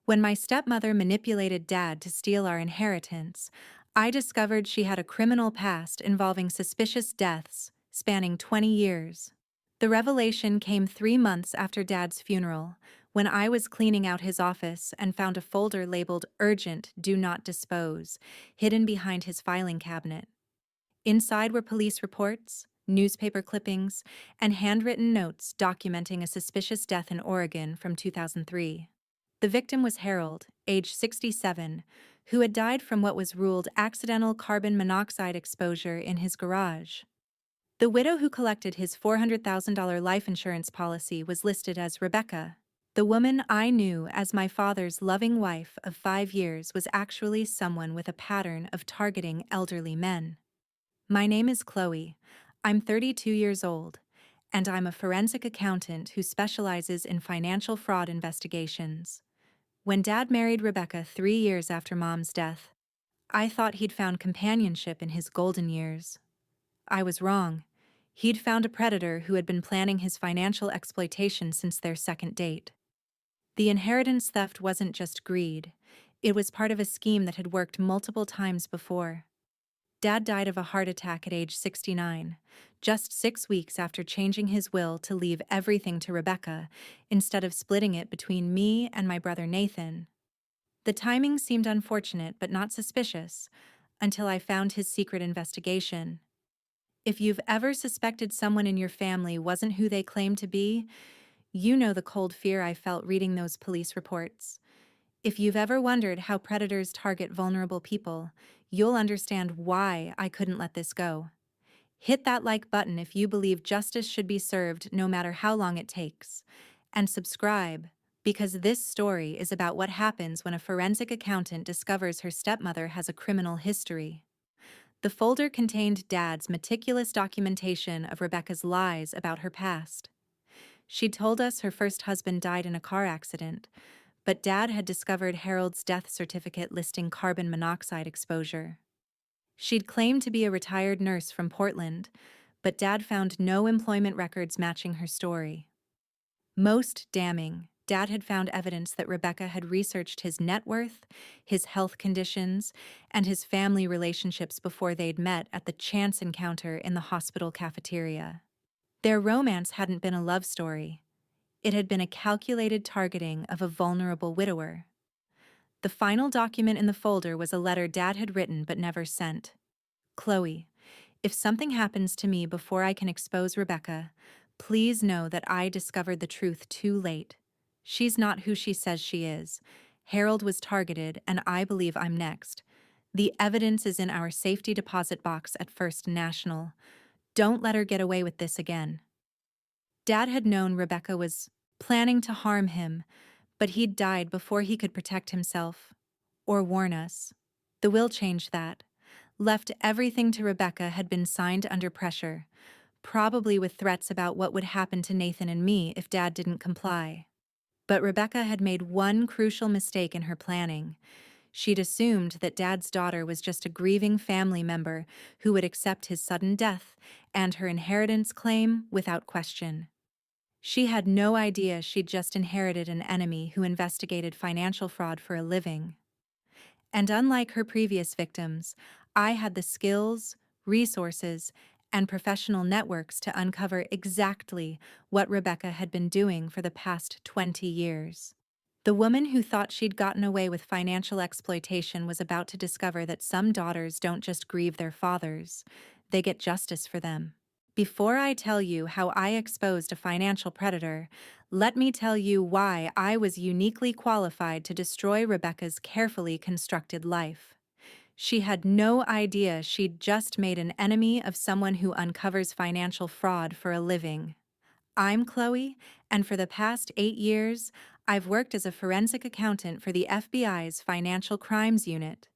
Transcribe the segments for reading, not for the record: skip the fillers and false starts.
When my stepmother manipulated Dad to steal our inheritance, I discovered she had a criminal past involving suspicious deaths spanning 20 years. The revelation came 3 months after Dad's funeral, when I was cleaning out his office and found a folder labeled Urgent Do Not Dispose, hidden behind his filing cabinet. Inside were police reports, newspaper clippings, and handwritten notes documenting a suspicious death in Oregon from 2003. The victim was Harold, age 67, who had died from what was ruled accidental carbon monoxide exposure in his garage. The widow who collected his $400,000 life insurance policy was listed as Rebecca. The woman I knew as my father's loving wife of 5 years was actually someone with a pattern of targeting elderly men. My name is Chloe. I'm 32 years old, and I'm a forensic accountant who specializes in financial fraud investigations. When Dad married Rebecca 3 years after Mom's death, I thought he'd found companionship in his golden years. I was wrong. He'd found a predator who had been planning his financial exploitation since their second date. The inheritance theft wasn't just greed. It was part of a scheme that had worked multiple times before. Dad died of a heart attack at age 69, just 6 weeks after changing his will to leave everything to Rebecca instead of splitting it between me and my brother Nathan. The timing seemed unfortunate but not suspicious until I found his secret investigation. If you've ever suspected someone in your family wasn't who they claimed to be, you know the cold fear I felt reading those police reports. If you've ever wondered how predators target vulnerable people, you'll understand why I couldn't let this go. Hit that like button if you believe justice should be served no matter how long it takes. And subscribe, because this story is about what happens when a forensic accountant discovers her stepmother has a criminal history. The folder contained Dad's meticulous documentation of Rebecca's lies about her past. She'd told us her first husband died in a car accident, but Dad had discovered Harold's death certificate listing carbon monoxide exposure. She'd claimed to be a retired nurse from Portland, but Dad found no employment records matching her story. Most damning, Dad had found evidence that Rebecca had researched his net worth, his health conditions, and his family relationships before they'd met at the chance encounter in the hospital cafeteria. Their romance hadn't been a love story. It had been a calculated targeting of a vulnerable widower. The final document in the folder was a letter Dad had written but never sent. Chloe, if something happens to me before I can expose Rebecca, please know that I discovered the truth too late. She's not who she says she is. Harold was targeted, and I believe I'm next. The evidence is in our safety deposit box at First National. Don't let her get away with this again. Dad had known Rebecca was planning to harm him, but he'd died before he could protect himself or warn us. The will changed that. Left everything to Rebecca had been signed under pressure, probably with threats about what would happen to Nathan and me if Dad didn't comply. But Rebecca had made one crucial mistake in her planning. She'd assumed that Dad's daughter was just a grieving family member who would accept his sudden death and her inheritance claim without question. She had no idea she'd just inherited an enemy who investigated financial fraud for a living. And unlike her previous victims, I had the skills, resources, and professional networks to uncover exactly what Rebecca had been doing for the past 20 years. The woman who thought she'd gotten away with financial exploitation was about to discover that some daughters don't just grieve their fathers, they get justice for them. Before I tell you how I exposed a financial predator, let me tell you why I was uniquely qualified to destroy Rebecca's carefully constructed life. She had no idea she'd just made an enemy of someone who uncovers financial fraud for a living. I'm Chloe, and for the past 8 years, I've worked as a forensic accountant for the FBI's Financial Crimes Unit.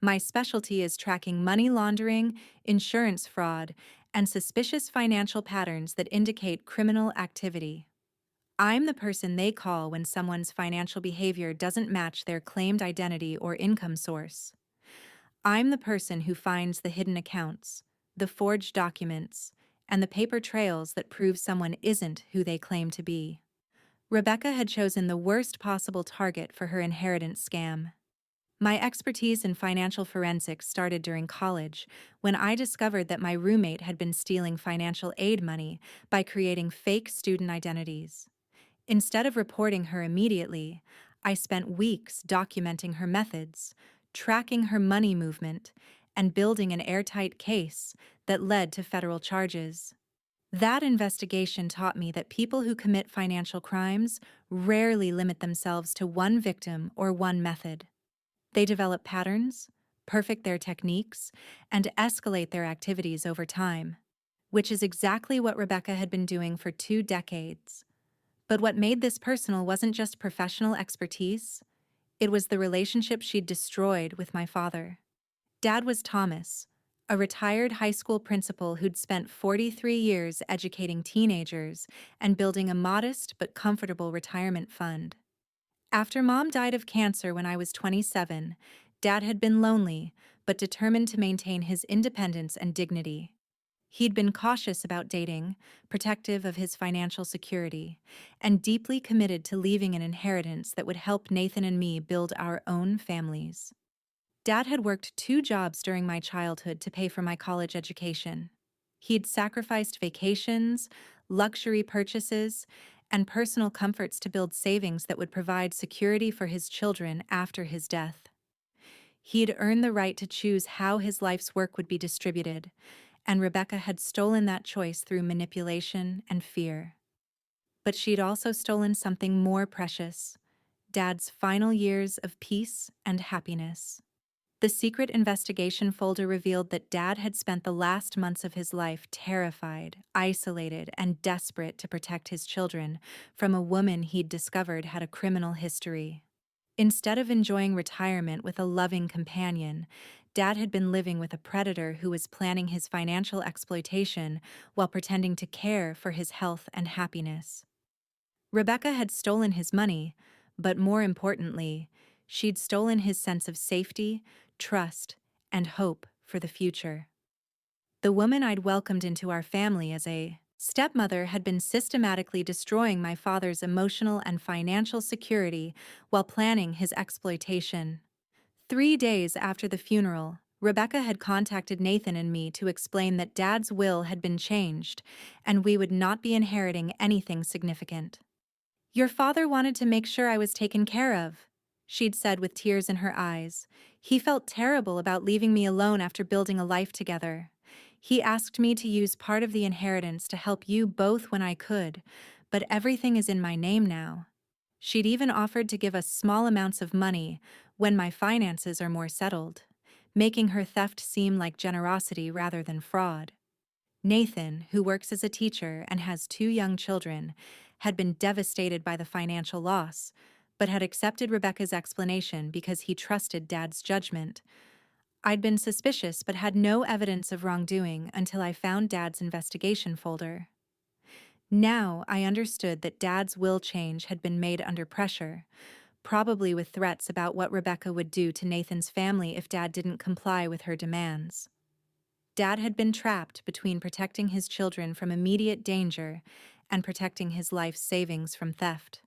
My specialty is tracking money laundering, insurance fraud, and suspicious financial patterns that indicate criminal activity. I'm the person they call when someone's financial behavior doesn't match their claimed identity or income source. I'm the person who finds the hidden accounts, the forged documents, and the paper trails that prove someone isn't who they claim to be. Rebecca had chosen the worst possible target for her inheritance scam. My expertise in financial forensics started during college, when I discovered that my roommate had been stealing financial aid money by creating fake student identities. Instead of reporting her immediately, I spent weeks documenting her methods, tracking her money movement, and building an airtight case that led to federal charges. That investigation taught me that people who commit financial crimes rarely limit themselves to one victim or one method. They develop patterns, perfect their techniques, and escalate their activities over time, which is exactly what Rebecca had been doing for 2 decades. But what made this personal wasn't just professional expertise, it was the relationship she'd destroyed with my father. Dad was Thomas, a retired high school principal who'd spent 43 years educating teenagers and building a modest but comfortable retirement fund. After Mom died of cancer when I was 27, Dad had been lonely, but determined to maintain his independence and dignity. He'd been cautious about dating, protective of his financial security, and deeply committed to leaving an inheritance that would help Nathan and me build our own families. Dad had worked 2 jobs during my childhood to pay for my college education. He'd sacrificed vacations, luxury purchases, and personal comforts to build savings that would provide security for his children after his death. He'd earned the right to choose how his life's work would be distributed, and Rebecca had stolen that choice through manipulation and fear. But she'd also stolen something more precious: Dad's final years of peace and happiness. The secret investigation folder revealed that Dad had spent the last months of his life terrified, isolated, and desperate to protect his children from a woman he'd discovered had a criminal history. Instead of enjoying retirement with a loving companion, Dad had been living with a predator who was planning his financial exploitation while pretending to care for his health and happiness. Rebecca had stolen his money, but more importantly, she'd stolen his sense of safety, trust, and hope for the future. The woman I'd welcomed into our family as a stepmother had been systematically destroying my father's emotional and financial security while planning his exploitation. 3 days after the funeral, Rebecca had contacted Nathan and me to explain that Dad's will had been changed, and we would not be inheriting anything significant. "Your father wanted to make sure I was taken care of," she'd said with tears in her eyes. "He felt terrible about leaving me alone after building a life together. He asked me to use part of the inheritance to help you both when I could, but everything is in my name now." She'd even offered to give us small amounts of money when my finances are more settled, making her theft seem like generosity rather than fraud. Nathan, who works as a teacher and has 2 young children, had been devastated by the financial loss, but had accepted Rebecca's explanation because he trusted Dad's judgment. I'd been suspicious but had no evidence of wrongdoing until I found Dad's investigation folder. Now I understood that Dad's will change had been made under pressure, probably with threats about what Rebecca would do to Nathan's family if Dad didn't comply with her demands. Dad had been trapped between protecting his children from immediate danger and protecting his life's savings from theft.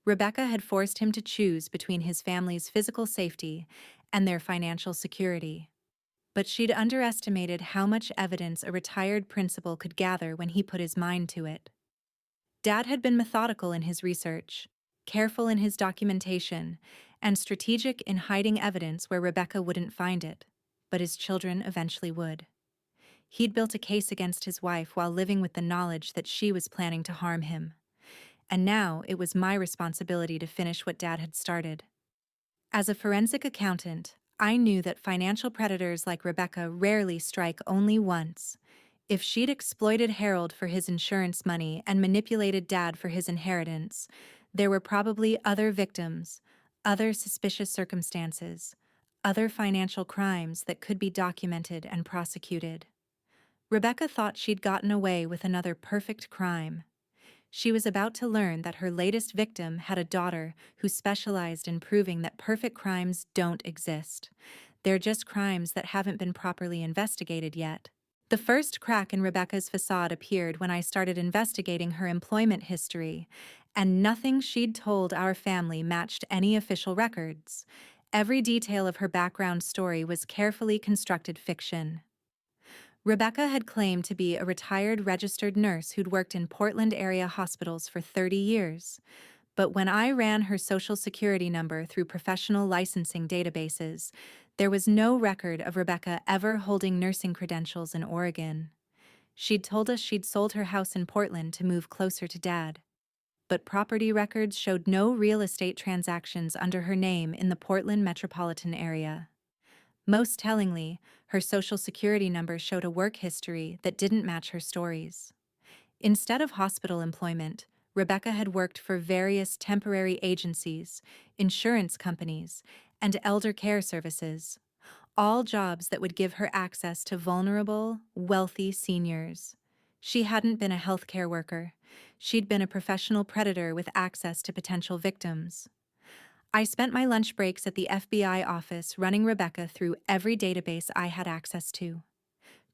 Rebecca had forced him to choose between his family's physical safety and their financial security. But she'd underestimated how much evidence a retired principal could gather when he put his mind to it. Dad had been methodical in his research, careful in his documentation, and strategic in hiding evidence where Rebecca wouldn't find it, but his children eventually would. He'd built a case against his wife while living with the knowledge that she was planning to harm him. And now it was my responsibility to finish what Dad had started. As a forensic accountant, I knew that financial predators like Rebecca rarely strike only once. If she'd exploited Harold for his insurance money and manipulated Dad for his inheritance, there were probably other victims, other suspicious circumstances, other financial crimes that could be documented and prosecuted. Rebecca thought she'd gotten away with another perfect crime. She was about to learn that her latest victim had a daughter who specialized in proving that perfect crimes don't exist. They're just crimes that haven't been properly investigated yet. The first crack in Rebecca's facade appeared when I started investigating her employment history, And nothing she'd told our family matched any official records. Every detail of her background story was carefully constructed fiction. Rebecca had claimed to be a retired registered nurse who'd worked in Portland area hospitals for 30 years. But when I ran her social security number through professional licensing databases, there was no record of Rebecca ever holding nursing credentials in Oregon. She'd told us she'd sold her house in Portland to move closer to Dad. But property records showed no real estate transactions under her name in the Portland metropolitan area. Most tellingly, her social security number showed a work history that didn't match her stories. Instead of hospital employment, Rebecca had worked for various temporary agencies, insurance companies, and elder care services, all jobs that would give her access to vulnerable, wealthy seniors. She hadn't been a healthcare worker. She'd been a professional predator with access to potential victims. I spent my lunch breaks at the FBI office running Rebecca through every database I had access to.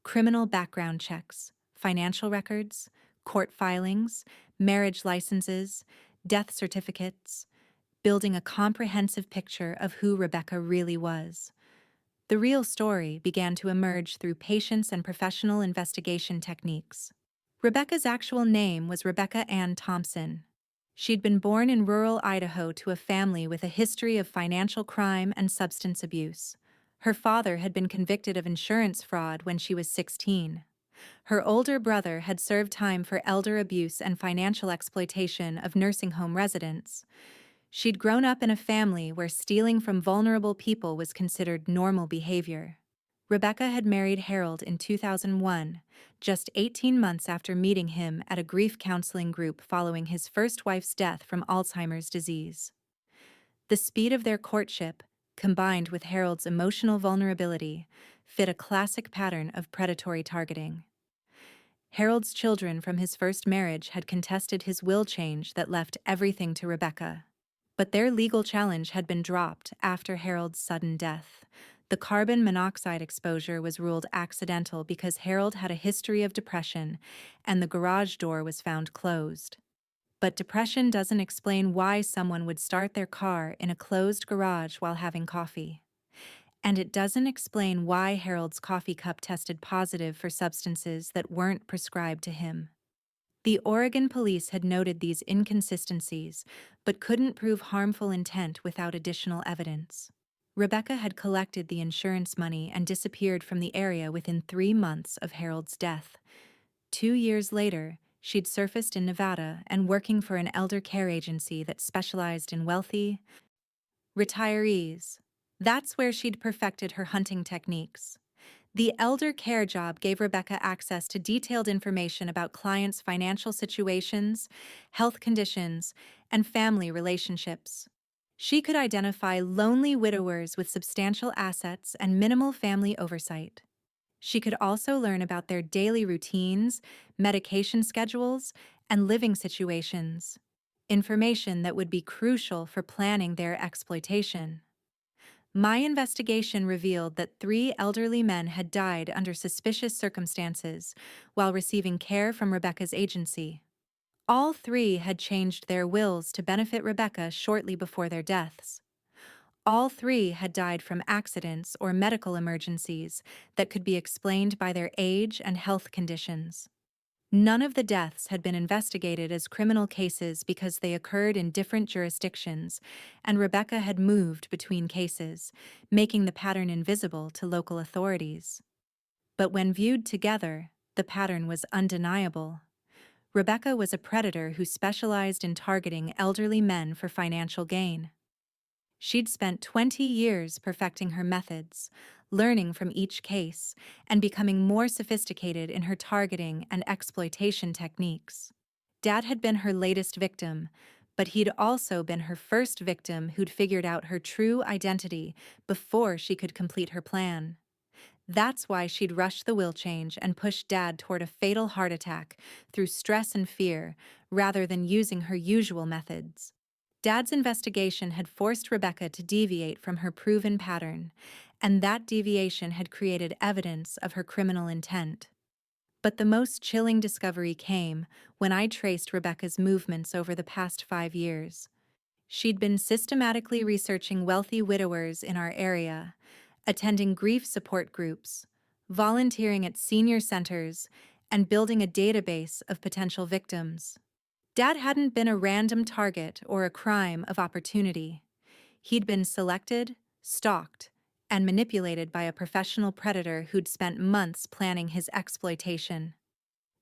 Criminal background checks, financial records, court filings, marriage licenses, death certificates, building a comprehensive picture of who Rebecca really was. The real story began to emerge through patience and professional investigation techniques. Rebecca's actual name was Rebecca Ann Thompson. She'd been born in rural Idaho to a family with a history of financial crime and substance abuse. Her father had been convicted of insurance fraud when she was 16. Her older brother had served time for elder abuse and financial exploitation of nursing home residents. She'd grown up in a family where stealing from vulnerable people was considered normal behavior. Rebecca had married Harold in 2001, just 18 months after meeting him at a grief counseling group following his first wife's death from Alzheimer's disease. The speed of their courtship, combined with Harold's emotional vulnerability, fit a classic pattern of predatory targeting. Harold's children from his first marriage had contested his will change that left everything to Rebecca. But their legal challenge had been dropped after Harold's sudden death. The carbon monoxide exposure was ruled accidental because Harold had a history of depression and the garage door was found closed. But depression doesn't explain why someone would start their car in a closed garage while having coffee. And it doesn't explain why Harold's coffee cup tested positive for substances that weren't prescribed to him. The Oregon police had noted these inconsistencies, but couldn't prove harmful intent without additional evidence. Rebecca had collected the insurance money and disappeared from the area within 3 months of Harold's death. 2 years later, she'd surfaced in Nevada and working for an elder care agency that specialized in wealthy retirees. That's where she'd perfected her hunting techniques. The elder care job gave Rebecca access to detailed information about clients' financial situations, health conditions, and family relationships. She could identify lonely widowers with substantial assets and minimal family oversight. She could also learn about their daily routines, medication schedules, and living situations, information that would be crucial for planning their exploitation. My investigation revealed that 3 elderly men had died under suspicious circumstances while receiving care from Rebecca's agency. All 3 had changed their wills to benefit Rebecca shortly before their deaths. All 3 had died from accidents or medical emergencies that could be explained by their age and health conditions. None of the deaths had been investigated as criminal cases because they occurred in different jurisdictions, and Rebecca had moved between cases, making the pattern invisible to local authorities. But when viewed together, the pattern was undeniable. Rebecca was a predator who specialized in targeting elderly men for financial gain. She'd spent 20 years perfecting her methods, learning from each case, and becoming more sophisticated in her targeting and exploitation techniques. Dad had been her latest victim, but he'd also been her first victim who'd figured out her true identity before she could complete her plan. That's why she'd rushed the will change and pushed Dad toward a fatal heart attack through stress and fear, rather than using her usual methods. Dad's investigation had forced Rebecca to deviate from her proven pattern, and that deviation had created evidence of her criminal intent. But the most chilling discovery came when I traced Rebecca's movements over the past 5 years. She'd been systematically researching wealthy widowers in our area, attending grief support groups, volunteering at senior centers, and building a database of potential victims. Dad hadn't been a random target or a crime of opportunity. He'd been selected, stalked, and manipulated by a professional predator who'd spent months planning his exploitation.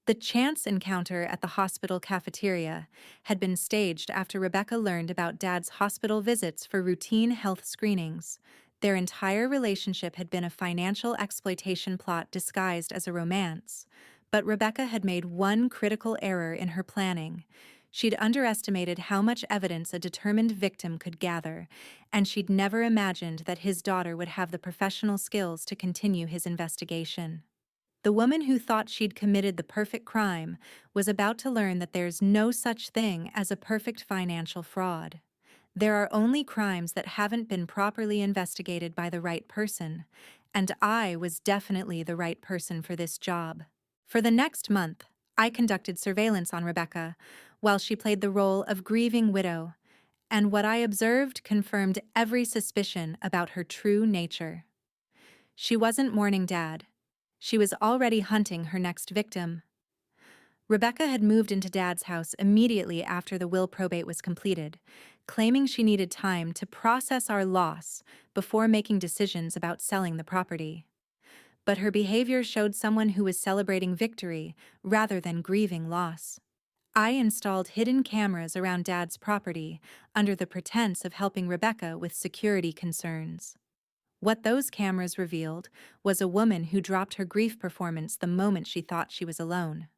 The chance encounter at the hospital cafeteria had been staged after Rebecca learned about Dad's hospital visits for routine health screenings. Their entire relationship had been a financial exploitation plot disguised as a romance. But Rebecca had made one critical error in her planning. She'd underestimated how much evidence a determined victim could gather, and she'd never imagined that his daughter would have the professional skills to continue his investigation. The woman who thought she'd committed the perfect crime was about to learn that there's no such thing as a perfect financial fraud. There are only crimes that haven't been properly investigated by the right person, and I was definitely the right person for this job. For the next month, I conducted surveillance on Rebecca while she played the role of grieving widow, and what I observed confirmed every suspicion about her true nature. She wasn't mourning Dad. She was already hunting her next victim. Rebecca had moved into Dad's house immediately after the will probate was completed, claiming she needed time to process our loss before making decisions about selling the property. But her behavior showed someone who was celebrating victory rather than grieving loss. I installed hidden cameras around Dad's property under the pretense of helping Rebecca with security concerns. What those cameras revealed was a woman who dropped her grief performance the moment she thought she was alone.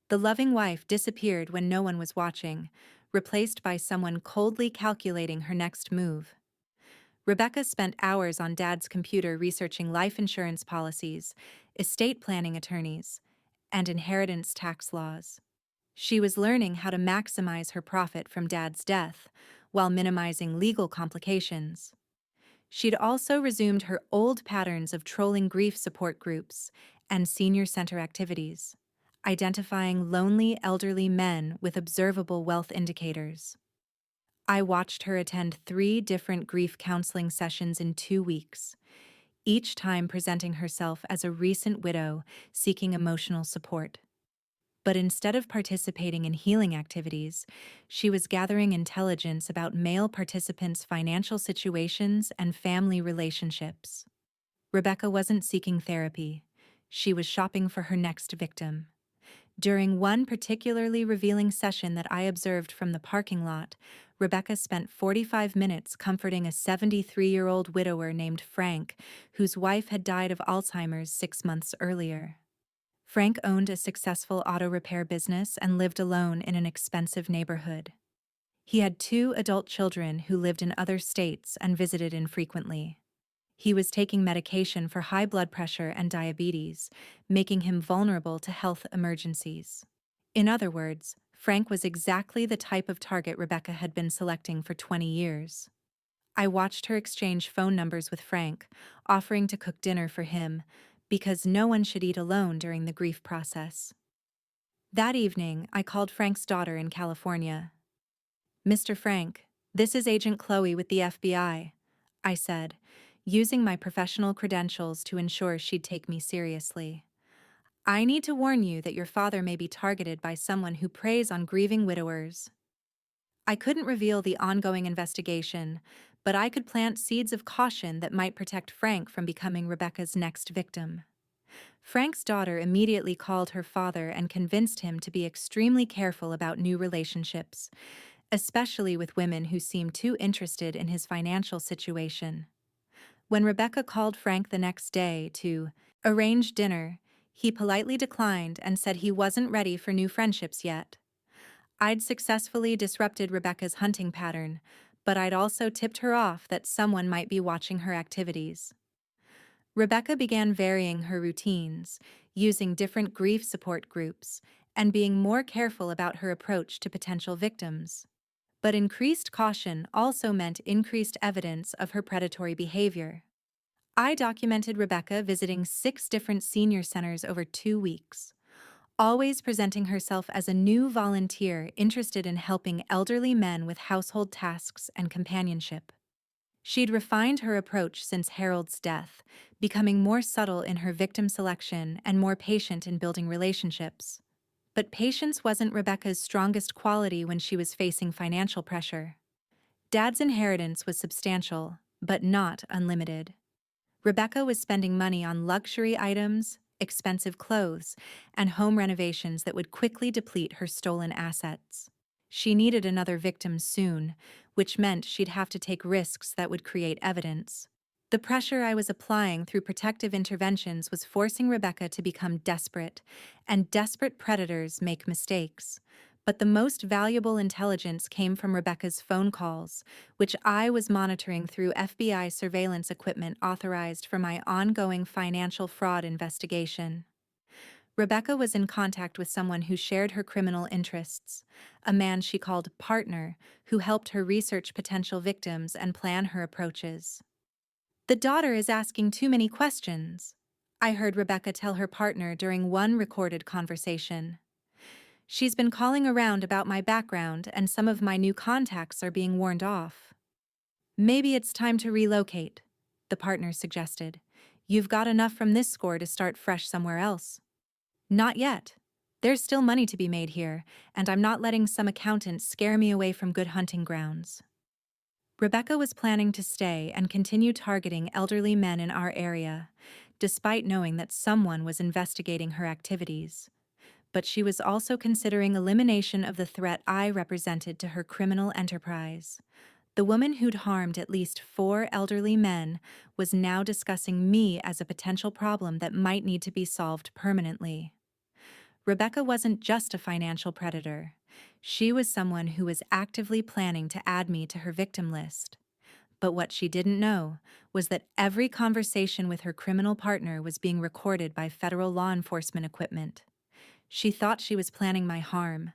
The loving wife disappeared when no one was watching, replaced by someone coldly calculating her next move. Rebecca spent hours on Dad's computer researching life insurance policies, estate planning attorneys, and inheritance tax laws. She was learning how to maximize her profit from Dad's death while minimizing legal complications. She'd also resumed her old patterns of trolling grief support groups and senior center activities, identifying lonely elderly men with observable wealth indicators. I watched her attend 3 different grief counseling sessions in 2 weeks, each time presenting herself as a recent widow seeking emotional support. But instead of participating in healing activities, she was gathering intelligence about male participants' financial situations and family relationships. Rebecca wasn't seeking therapy. She was shopping for her next victim. During one particularly revealing session that I observed from the parking lot, Rebecca spent 45 minutes comforting a 73-year-old widower named Frank, whose wife had died of Alzheimer's 6 months earlier. Frank owned a successful auto repair business and lived alone in an expensive neighborhood. He had 2 adult children who lived in other states and visited infrequently. He was taking medication for high blood pressure and diabetes, making him vulnerable to health emergencies. In other words, Frank was exactly the type of target Rebecca had been selecting for 20 years. I watched her exchange phone numbers with Frank, offering to cook dinner for him, because no one should eat alone during the grief process. That evening, I called Frank's daughter in California. "Mr. Frank, this is Agent Chloe with the FBI," I said, using my professional credentials to ensure she'd take me seriously. "I need to warn you that your father may be targeted by someone who preys on grieving widowers." I couldn't reveal the ongoing investigation, but I could plant seeds of caution that might protect Frank from becoming Rebecca's next victim. Frank's daughter immediately called her father and convinced him to be extremely careful about new relationships, especially with women who seemed too interested in his financial situation. When Rebecca called Frank the next day to arrange dinner, he politely declined and said he wasn't ready for new friendships yet. I'd successfully disrupted Rebecca's hunting pattern, but I'd also tipped her off that someone might be watching her activities. Rebecca began varying her routines, using different grief support groups, and being more careful about her approach to potential victims. But increased caution also meant increased evidence of her predatory behavior. I documented Rebecca visiting 6 different senior centers over 2 weeks. always presenting herself as a new volunteer interested in helping elderly men with household tasks and companionship. She'd refined her approach since Harold's death, becoming more subtle in her victim selection and more patient in building relationships. But patience wasn't Rebecca's strongest quality when she was facing financial pressure. Dad's inheritance was substantial, but not unlimited. Rebecca was spending money on luxury items, expensive clothes, and home renovations that would quickly deplete her stolen assets. She needed another victim soon, which meant she'd have to take risks that would create evidence. The pressure I was applying through protective interventions was forcing Rebecca to become desperate, and desperate predators make mistakes. But the most valuable intelligence came from Rebecca's phone calls, which I was monitoring through FBI surveillance equipment authorized for my ongoing financial fraud investigation. Rebecca was in contact with someone who shared her criminal interests, a man she called partner, who helped her research potential victims and plan her approaches. "The daughter is asking too many questions," I heard Rebecca tell her partner during one recorded conversation. "She's been calling around about my background and some of my new contacts are being warned off." "Maybe it's time to relocate," the partner suggested. "You've got enough from this score to start fresh somewhere else." "Not yet. There's still money to be made here, and I'm not letting some accountant scare me away from good hunting grounds." Rebecca was planning to stay and continue targeting elderly men in our area, despite knowing that someone was investigating her activities. But she was also considering elimination of the threat I represented to her criminal enterprise. The woman who'd harmed at least 4 elderly men was now discussing me as a potential problem that might need to be solved permanently. Rebecca wasn't just a financial predator. She was someone who was actively planning to add me to her victim list. But what she didn't know was that every conversation with her criminal partner was being recorded by federal law enforcement equipment. She thought she was planning my harm.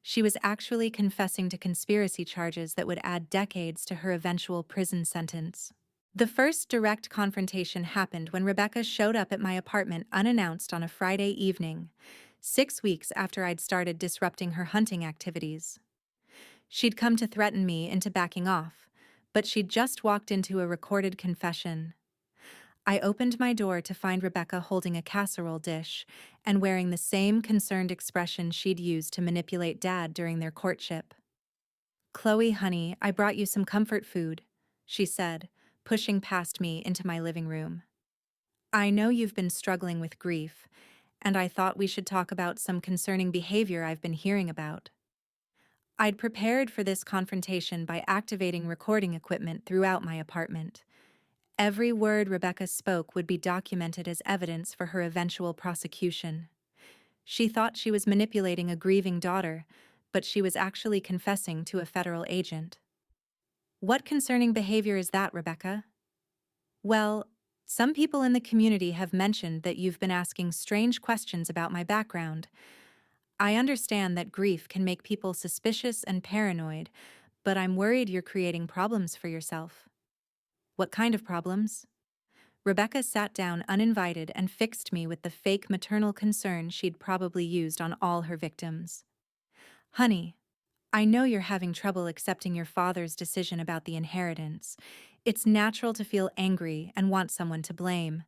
She was actually confessing to conspiracy charges that would add decades to her eventual prison sentence. The first direct confrontation happened when Rebecca showed up at my apartment unannounced on a Friday evening, 6 weeks after I'd started disrupting her hunting activities. She'd come to threaten me into backing off, but she'd just walked into a recorded confession. I opened my door to find Rebecca holding a casserole dish and wearing the same concerned expression she'd used to manipulate Dad during their courtship. "Chloe, honey, I brought you some comfort food," she said, pushing past me into my living room. "I know you've been struggling with grief, and I thought we should talk about some concerning behavior I've been hearing about." I'd prepared for this confrontation by activating recording equipment throughout my apartment. Every word Rebecca spoke would be documented as evidence for her eventual prosecution. She thought she was manipulating a grieving daughter, but she was actually confessing to a federal agent. "What concerning behavior is that, Rebecca?" "Well, some people in the community have mentioned that you've been asking strange questions about my background. I understand that grief can make people suspicious and paranoid, but I'm worried you're creating problems for yourself." "What kind of problems?" Rebecca sat down uninvited and fixed me with the fake maternal concern she'd probably used on all her victims. "Honey, I know you're having trouble accepting your father's decision about the inheritance. It's natural to feel angry and want someone to blame,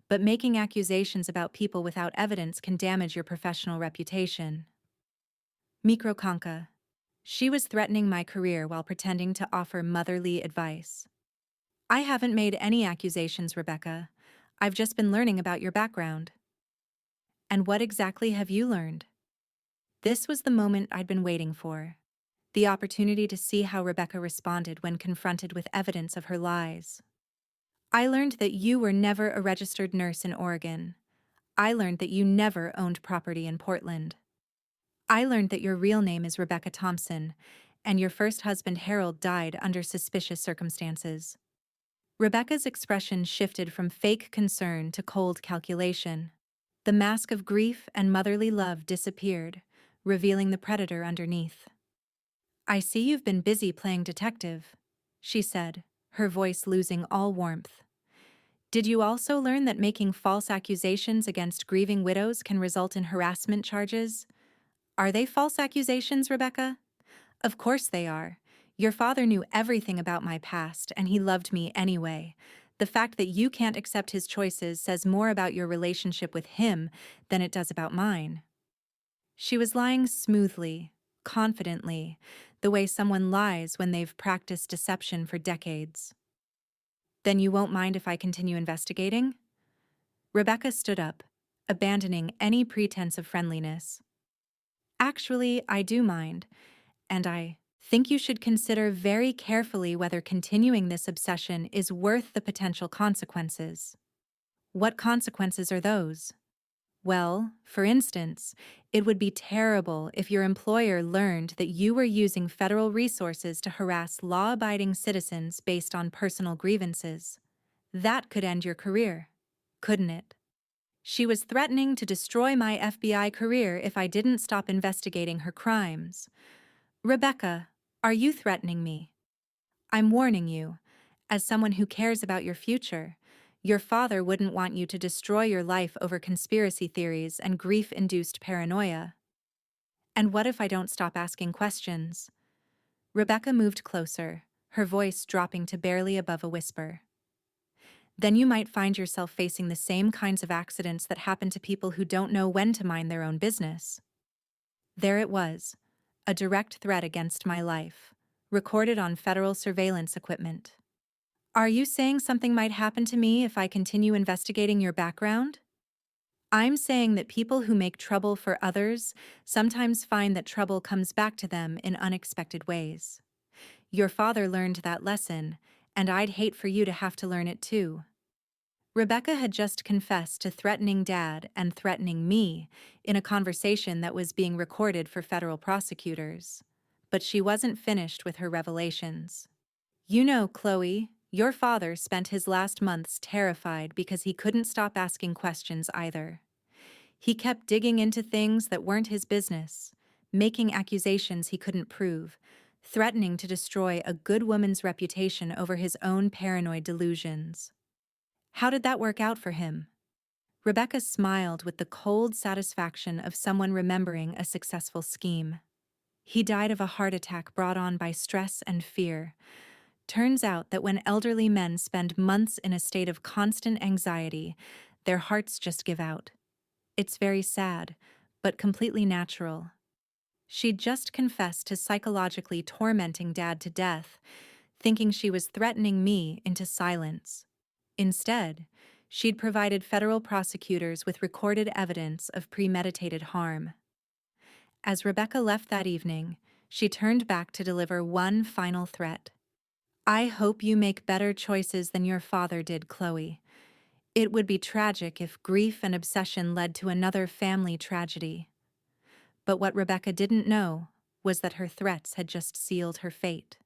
but making accusations about people without evidence can damage your professional reputation." Microconca. She was threatening my career while pretending to offer motherly advice. "I haven't made any accusations, Rebecca. I've just been learning about your background." "And what exactly have you learned?" This was the moment I'd been waiting for. The opportunity to see how Rebecca responded when confronted with evidence of her lies. "I learned that you were never a registered nurse in Oregon. I learned that you never owned property in Portland. I learned that your real name is Rebecca Thompson, and your first husband Harold died under suspicious circumstances." Rebecca's expression shifted from fake concern to cold calculation. The mask of grief and motherly love disappeared, revealing the predator underneath. "I see you've been busy playing detective," she said, her voice losing all warmth. Did you also learn that making false accusations against grieving widows can result in harassment charges? Are they false accusations, Rebecca? Of course they are. Your father knew everything about my past, and he loved me anyway. The fact that you can't accept his choices says more about your relationship with him than it does about mine. She was lying smoothly, confidently, the way someone lies when they've practiced deception for decades. Then you won't mind if I continue investigating? Rebecca stood up, abandoning any pretense of friendliness. Actually, I do mind, and I think you should consider very carefully whether continuing this obsession is worth the potential consequences. What consequences are those? Well, for instance, it would be terrible if your employer learned that you were using federal resources to harass law-abiding citizens based on personal grievances. That could end your career, couldn't it? She was threatening to destroy my FBI career if I didn't stop investigating her crimes. Rebecca, are you threatening me? I'm warning you. As someone who cares about your future, your father wouldn't want you to destroy your life over conspiracy theories and grief-induced paranoia. And what if I don't stop asking questions? Rebecca moved closer, her voice dropping to barely above a whisper. Then you might find yourself facing the same kinds of accidents that happen to people who don't know when to mind their own business. There it was, a direct threat against my life, recorded on federal surveillance equipment. Are you saying something might happen to me if I continue investigating your background? I'm saying that people who make trouble for others sometimes find that trouble comes back to them in unexpected ways. Your father learned that lesson, and I'd hate for you to have to learn it too. Rebecca had just confessed to threatening Dad and threatening me in a conversation that was being recorded for federal prosecutors. But she wasn't finished with her revelations. You know, Chloe, your father spent his last months terrified because he couldn't stop asking questions either. He kept digging into things that weren't his business, making accusations he couldn't prove, threatening to destroy a good woman's reputation over his own paranoid delusions. How did that work out for him? Rebecca smiled with the cold satisfaction of someone remembering a successful scheme. He died of a heart attack brought on by stress and fear. Turns out that when elderly men spend months in a state of constant anxiety, their hearts just give out. It's very sad, but completely natural. She'd just confessed to psychologically tormenting Dad to death, thinking she was threatening me into silence. Instead, she'd provided federal prosecutors with recorded evidence of premeditated harm. As Rebecca left that evening, she turned back to deliver one final threat. I hope you make better choices than your father did, Chloe. It would be tragic if grief and obsession led to another family tragedy. But what Rebecca didn't know was that her threats had just sealed her fate.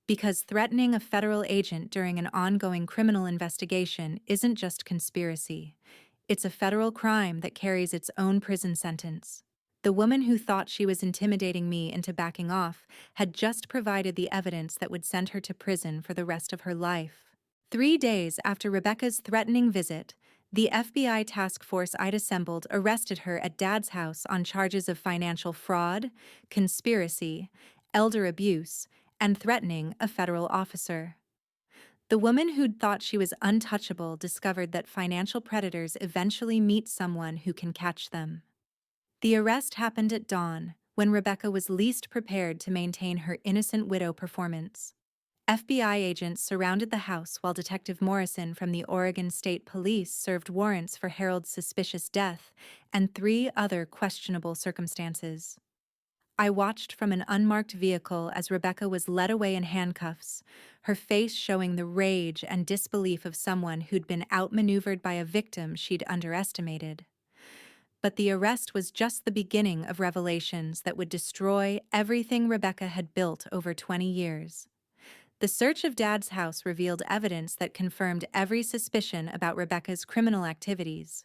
Because threatening a federal agent during an ongoing criminal investigation isn't just conspiracy. It's a federal crime that carries its own prison sentence. The woman who thought she was intimidating me into backing off had just provided the evidence that would send her to prison for the rest of her life. 3 days after Rebecca's threatening visit, the FBI task force I'd assembled arrested her at Dad's house on charges of financial fraud, conspiracy, elder abuse, and threatening a federal officer. The woman who'd thought she was untouchable discovered that financial predators eventually meet someone who can catch them. The arrest happened at dawn, when Rebecca was least prepared to maintain her innocent widow performance. FBI agents surrounded the house while Detective Morrison from the Oregon State Police served warrants for Harold's suspicious death and 3 other questionable circumstances. I watched from an unmarked vehicle as Rebecca was led away in handcuffs, her face showing the rage and disbelief of someone who'd been outmaneuvered by a victim she'd underestimated. But the arrest was just the beginning of revelations that would destroy everything Rebecca had built over 20 years. The search of Dad's house revealed evidence that confirmed every suspicion about Rebecca's criminal activities.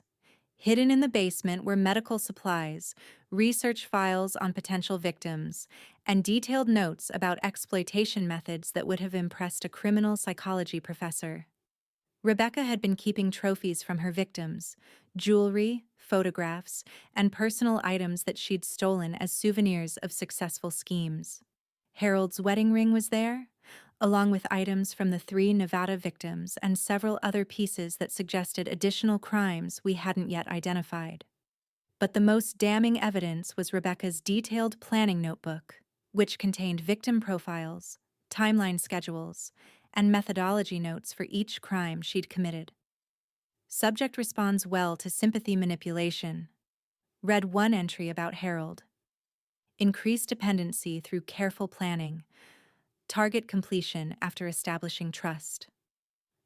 Hidden in the basement were medical supplies, research files on potential victims, and detailed notes about exploitation methods that would have impressed a criminal psychology professor. Rebecca had been keeping trophies from her victims, jewelry, photographs, and personal items that she'd stolen as souvenirs of successful schemes. Harold's wedding ring was there, along with items from the 3 Nevada victims and several other pieces that suggested additional crimes we hadn't yet identified. But the most damning evidence was Rebecca's detailed planning notebook, which contained victim profiles, timeline schedules, and methodology notes for each crime she'd committed. Subject responds well to sympathy manipulation. Read one entry about Harold. Increased dependency through careful planning. Target completion after establishing trust.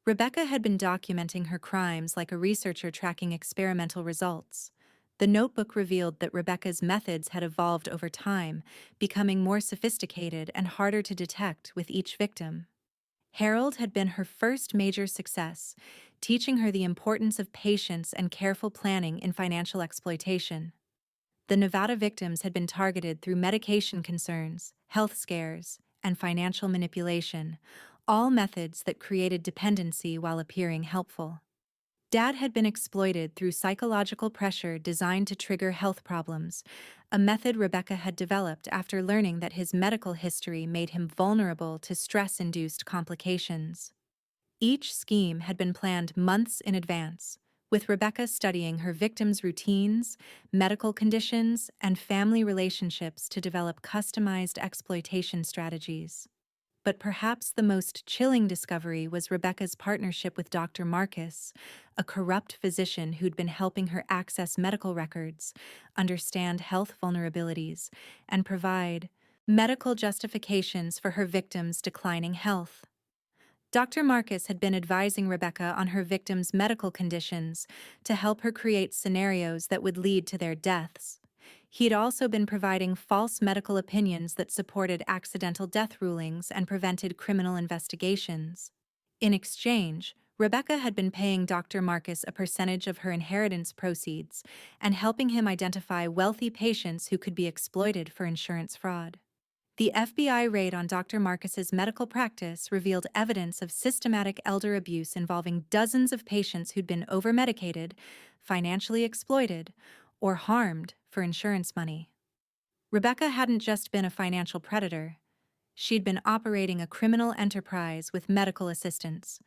Rebecca had been documenting her crimes like a researcher tracking experimental results. The notebook revealed that Rebecca's methods had evolved over time, becoming more sophisticated and harder to detect with each victim. Harold had been her first major success, teaching her the importance of patience and careful planning in financial exploitation. The Nevada victims had been targeted through medication concerns, health scares, and financial manipulation, all methods that created dependency while appearing helpful. Dad had been exploited through psychological pressure designed to trigger health problems, a method Rebecca had developed after learning that his medical history made him vulnerable to stress-induced complications. Each scheme had been planned months in advance, with Rebecca studying her victims' routines, medical conditions, and family relationships to develop customized exploitation strategies. But perhaps the most chilling discovery was Rebecca's partnership with Dr. Marcus, a corrupt physician who'd been helping her access medical records, understand health vulnerabilities, and provide medical justifications for her victims' declining health. Dr. Marcus had been advising Rebecca on her victims' medical conditions to help her create scenarios that would lead to their deaths. He'd also been providing false medical opinions that supported accidental death rulings and prevented criminal investigations. In exchange, Rebecca had been paying Dr. Marcus a percentage of her inheritance proceeds and helping him identify wealthy patients who could be exploited for insurance fraud. The FBI raid on Dr. Marcus's medical practice revealed evidence of systematic elder abuse involving dozens of patients who'd been overmedicated, financially exploited, or harmed for insurance money. Rebecca hadn't just been a financial predator. She'd been operating a criminal enterprise with medical assistance.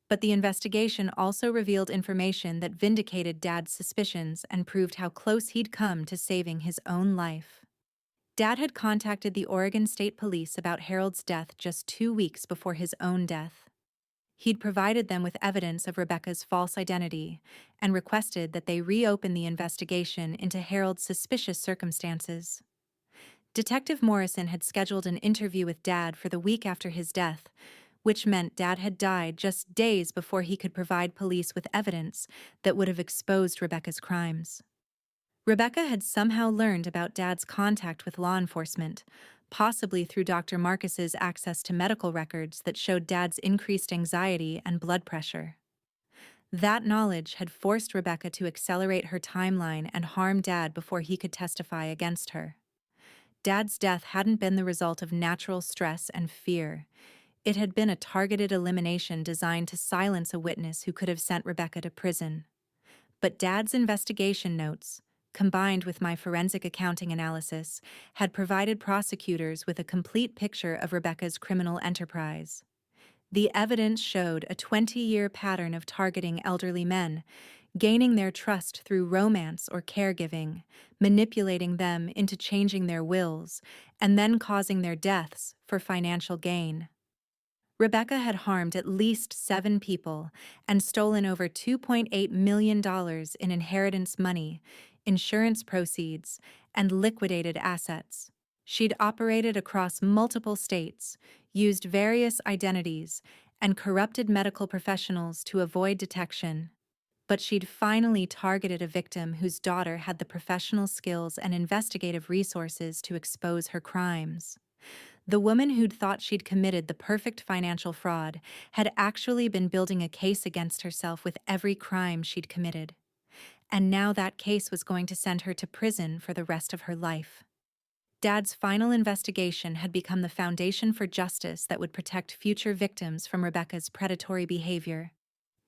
But the investigation also revealed information that vindicated Dad's suspicions and proved how close he'd come to saving his own life. Dad had contacted the Oregon State Police about Harold's death just 2 weeks before his own death. He'd provided them with evidence of Rebecca's false identity and requested that they reopen the investigation into Harold's suspicious circumstances. Detective Morrison had scheduled an interview with Dad for the week after his death, which meant Dad had died just days before he could provide police with evidence that would have exposed Rebecca's crimes. Rebecca had somehow learned about Dad's contact with law enforcement, possibly through Dr. Marcus's access to medical records that showed Dad's increased anxiety and blood pressure. That knowledge had forced Rebecca to accelerate her timeline and harm Dad before he could testify against her. Dad's death hadn't been the result of natural stress and fear. It had been a targeted elimination designed to silence a witness who could have sent Rebecca to prison. But Dad's investigation notes, combined with my forensic accounting analysis, had provided prosecutors with a complete picture of Rebecca's criminal enterprise. The evidence showed a 20-year pattern of targeting elderly men, gaining their trust through romance or caregiving, manipulating them into changing their wills, and then causing their deaths for financial gain. Rebecca had harmed at least 7 people and stolen over $2.8 million in inheritance money, insurance proceeds, and liquidated assets. She'd operated across multiple states, used various identities, and corrupted medical professionals to avoid detection. But she'd finally targeted a victim whose daughter had the professional skills and investigative resources to expose her crimes. The woman who'd thought she'd committed the perfect financial fraud had actually been building a case against herself with every crime she'd committed. And now that case was going to send her to prison for the rest of her life. Dad's final investigation had become the foundation for justice that would protect future victims from Rebecca's predatory behavior.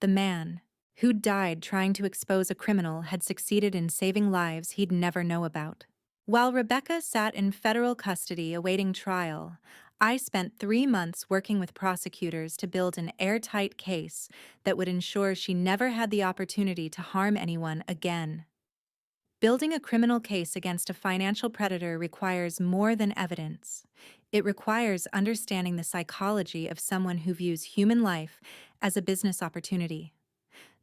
The man, who died trying to expose a criminal, had succeeded in saving lives he'd never know about. While Rebecca sat in federal custody awaiting trial, I spent 3 months working with prosecutors to build an airtight case that would ensure she never had the opportunity to harm anyone again. Building a criminal case against a financial predator requires more than evidence. It requires understanding the psychology of someone who views human life as a business opportunity.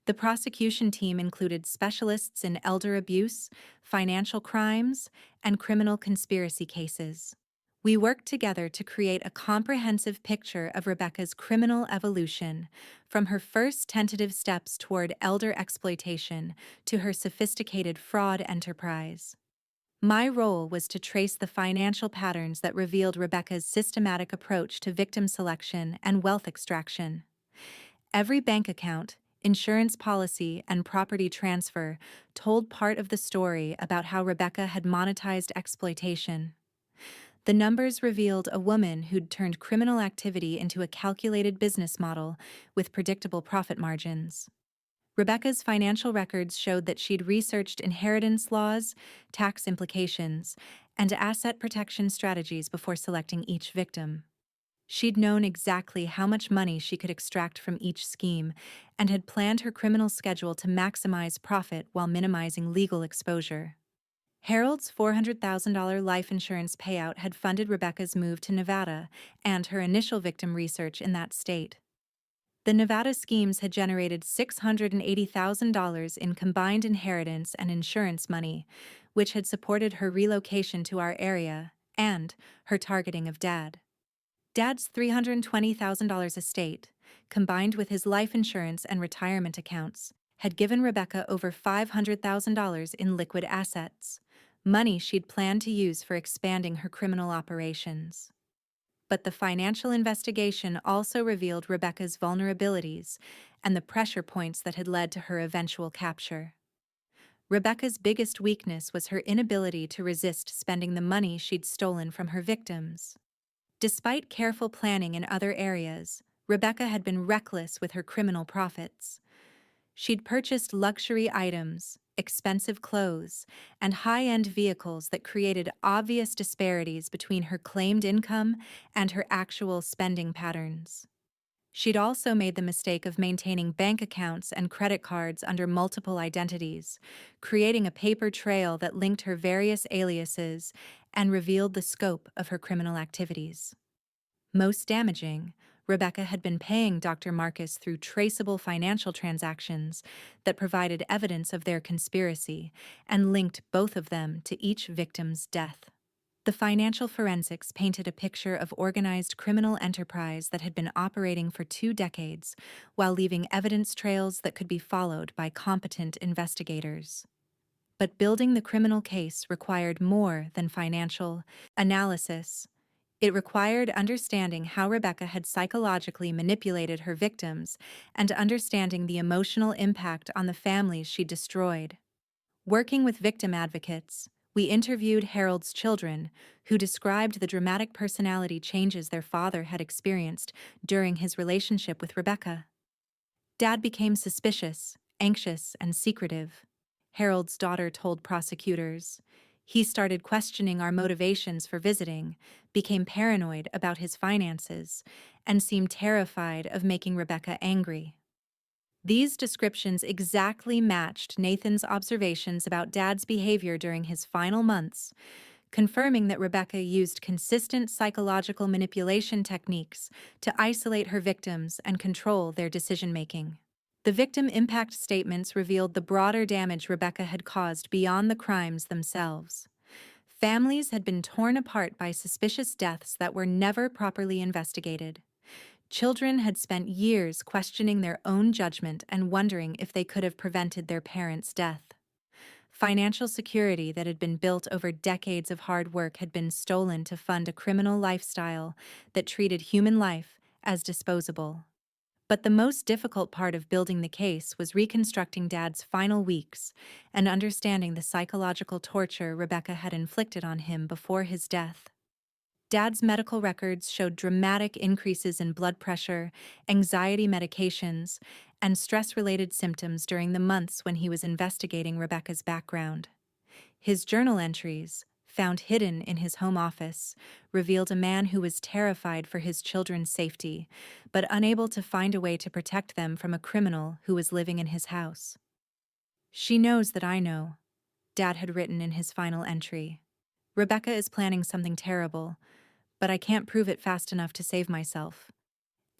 The prosecution team included specialists in elder abuse, financial crimes, and criminal conspiracy cases. We worked together to create a comprehensive picture of Rebecca's criminal evolution, from her first tentative steps toward elder exploitation to her sophisticated fraud enterprise. My role was to trace the financial patterns that revealed Rebecca's systematic approach to victim selection and wealth extraction. Every bank account, insurance policy, and property transfer told part of the story about how Rebecca had monetized exploitation. The numbers revealed a woman who'd turned criminal activity into a calculated business model with predictable profit margins. Rebecca's financial records showed that she'd researched inheritance laws, tax implications, and asset protection strategies before selecting each victim. She'd known exactly how much money she could extract from each scheme and had planned her criminal schedule to maximize profit while minimizing legal exposure. Harold's $400,000 life insurance payout had funded Rebecca's move to Nevada and her initial victim research in that state. The Nevada schemes had generated $680,000 in combined inheritance and insurance money, which had supported her relocation to our area and her targeting of Dad. Dad's $320,000 estate, combined with his life insurance and retirement accounts, had given Rebecca over $500,000 in liquid assets, money she'd planned to use for expanding her criminal operations. But the financial investigation also revealed Rebecca's vulnerabilities and the pressure points that had led to her eventual capture. Rebecca's biggest weakness was her inability to resist spending the money she'd stolen from her victims. Despite careful planning in other areas, Rebecca had been reckless with her criminal profits. She'd purchased luxury items, expensive clothes, and high-end vehicles that created obvious disparities between her claimed income and her actual spending patterns. She'd also made the mistake of maintaining bank accounts and credit cards under multiple identities, creating a paper trail that linked her various aliases and revealed the scope of her criminal activities. Most damaging, Rebecca had been paying Dr. Marcus through traceable financial transactions that provided evidence of their conspiracy and linked both of them to each victim's death. The financial forensics painted a picture of organized criminal enterprise that had been operating for 2 decades, while leaving evidence trails that could be followed by competent investigators. But building the criminal case required more than financial analysis. It required understanding how Rebecca had psychologically manipulated her victims and understanding the emotional impact on the families she destroyed. Working with victim advocates, we interviewed Harold's children, who described the dramatic personality changes their father had experienced during his relationship with Rebecca. Dad became suspicious, anxious, and secretive, Harold's daughter told prosecutors. He started questioning our motivations for visiting, became paranoid about his finances, and seemed terrified of making Rebecca angry. These descriptions exactly matched Nathan's observations about Dad's behavior during his final months, confirming that Rebecca used consistent psychological manipulation techniques to isolate her victims and control their decision-making. The victim impact statements revealed the broader damage Rebecca had caused beyond the crimes themselves. Families had been torn apart by suspicious deaths that were never properly investigated. Children had spent years questioning their own judgment and wondering if they could have prevented their parents' death. Financial security that had been built over decades of hard work had been stolen to fund a criminal lifestyle that treated human life as disposable. But the most difficult part of building the case was reconstructing Dad's final weeks and understanding the psychological torture Rebecca had inflicted on him before his death. Dad's medical records showed dramatic increases in blood pressure, anxiety medications, and stress-related symptoms during the months when he was investigating Rebecca's background. His journal entries, found hidden in his home office, revealed a man who was terrified for his children's safety, but unable to find a way to protect them from a criminal who was living in his house. "She knows that I know," Dad had written in his final entry. "Rebecca is planning something terrible, but I can't prove it fast enough to save myself.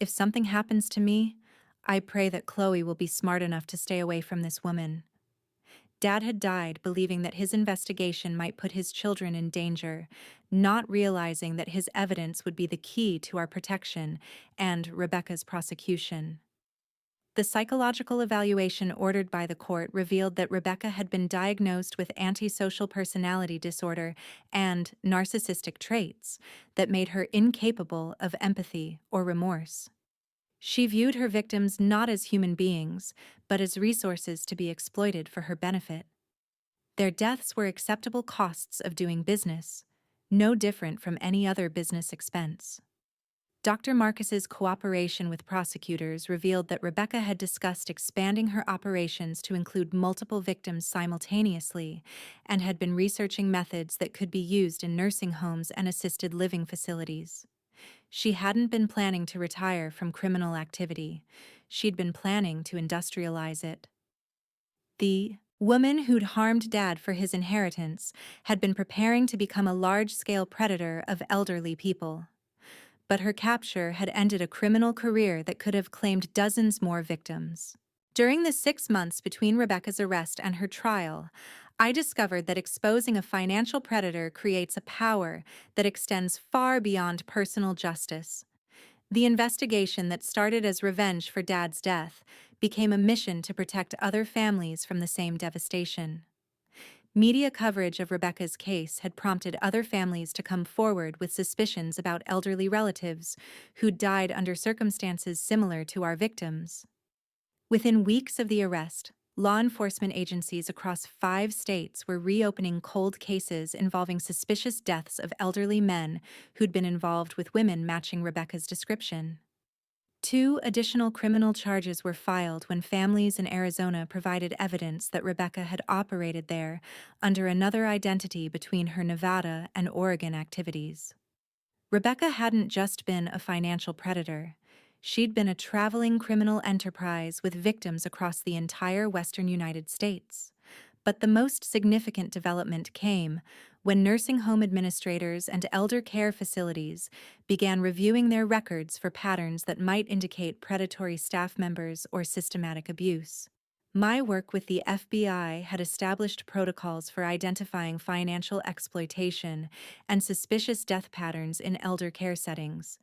If something happens to me, I pray that Chloe will be smart enough to stay away from this woman." Dad had died believing that his investigation might put his children in danger, not realizing that his evidence would be the key to our protection and Rebecca's prosecution. The psychological evaluation ordered by the court revealed that Rebecca had been diagnosed with antisocial personality disorder and narcissistic traits that made her incapable of empathy or remorse. She viewed her victims not as human beings, but as resources to be exploited for her benefit. Their deaths were acceptable costs of doing business, no different from any other business expense. Dr. Marcus's cooperation with prosecutors revealed that Rebecca had discussed expanding her operations to include multiple victims simultaneously and had been researching methods that could be used in nursing homes and assisted living facilities. She hadn't been planning to retire from criminal activity. She'd been planning to industrialize it. The woman who'd harmed Dad for his inheritance had been preparing to become a large-scale predator of elderly people. But her capture had ended a criminal career that could have claimed dozens more victims. During the 6 months between Rebecca's arrest and her trial, I discovered that exposing a financial predator creates a power that extends far beyond personal justice. The investigation that started as revenge for Dad's death became a mission to protect other families from the same devastation. Media coverage of Rebecca's case had prompted other families to come forward with suspicions about elderly relatives who died under circumstances similar to our victims. Within weeks of the arrest, law enforcement agencies across 5 states were reopening cold cases involving suspicious deaths of elderly men who'd been involved with women matching Rebecca's description. 2 additional criminal charges were filed when families in Arizona provided evidence that Rebecca had operated there under another identity between her Nevada and Oregon activities. Rebecca hadn't just been a financial predator. She'd been a traveling criminal enterprise with victims across the entire western United States. But the most significant development came when nursing home administrators and elder care facilities began reviewing their records for patterns that might indicate predatory staff members or systematic abuse. My work with the FBI had established protocols for identifying financial exploitation and suspicious death patterns in elder care settings.